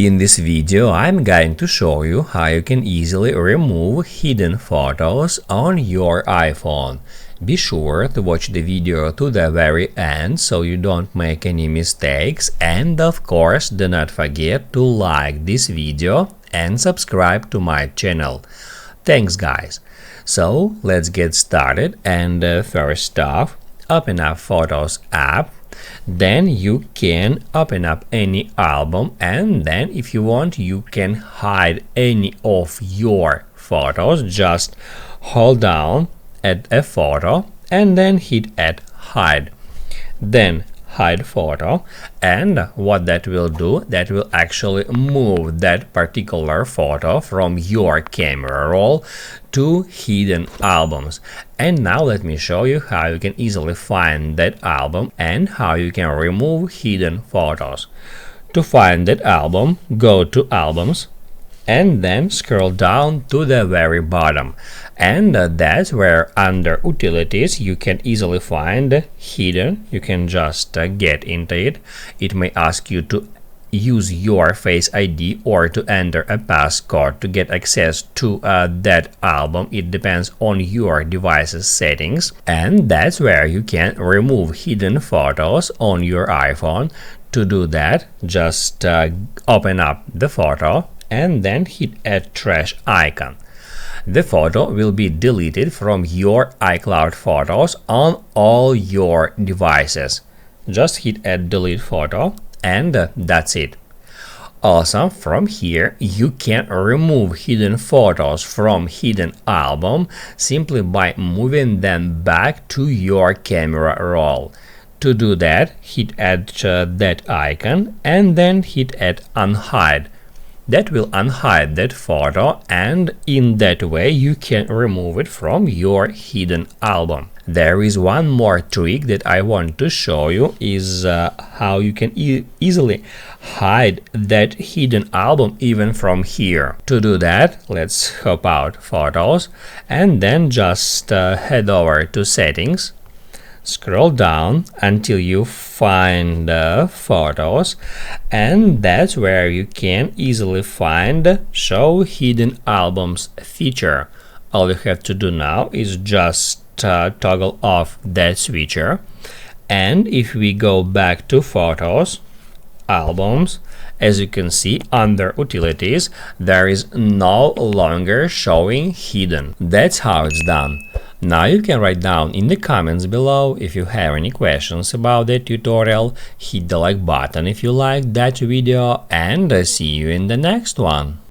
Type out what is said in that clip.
In this video, I'm going to show you how you can easily remove hidden photos on your iPhone. Be sure to watch the video to the very end so you don't make any mistakes, and of course do not forget to like this video and subscribe to my channel. Thanks guys! So let's get started, and first off, open up Photos app. Then you can open up any album, and then if you want you can hide any of your photos. Just hold down at a photo and then hit at hide, then hide photo, and what that will do, that will actually move that particular photo from your camera roll to hidden albums. And now let me show you how you can easily find that album and how you can remove hidden photos. To find that album, go to albums and then scroll down to the very bottom, and that's where under utilities you can easily find hidden. You can just get into it. It may ask you to use your Face ID or to enter a passcode to get access to that album. It depends on your device's settings, and that's where you can remove hidden photos on your iPhone. To do that, just open up the photo and then hit a trash icon. The photo will be deleted from your iCloud photos on all your devices. Just hit a delete photo, and that's it. Also, from here you can remove hidden photos from hidden album simply by moving them back to your camera roll. To do that, hit at that icon and then hit at unhide. That will unhide that photo, and in that way you can remove it from your hidden album. There is one more trick that I want to show you, is how you can easily hide that hidden album even from here. To do that, let's hop out Photos and then just head over to Settings. Scroll down until you find Photos, and that's where you can easily find Show Hidden Albums feature. All you have to do now is just toggle off that switcher, and if we go back to Photos, Albums, as you can see under Utilities, there is no longer showing hidden. That's how it's done. Now you can write down in the comments below if you have any questions about the tutorial. Hit the like button if you liked that video, and see you in the next one.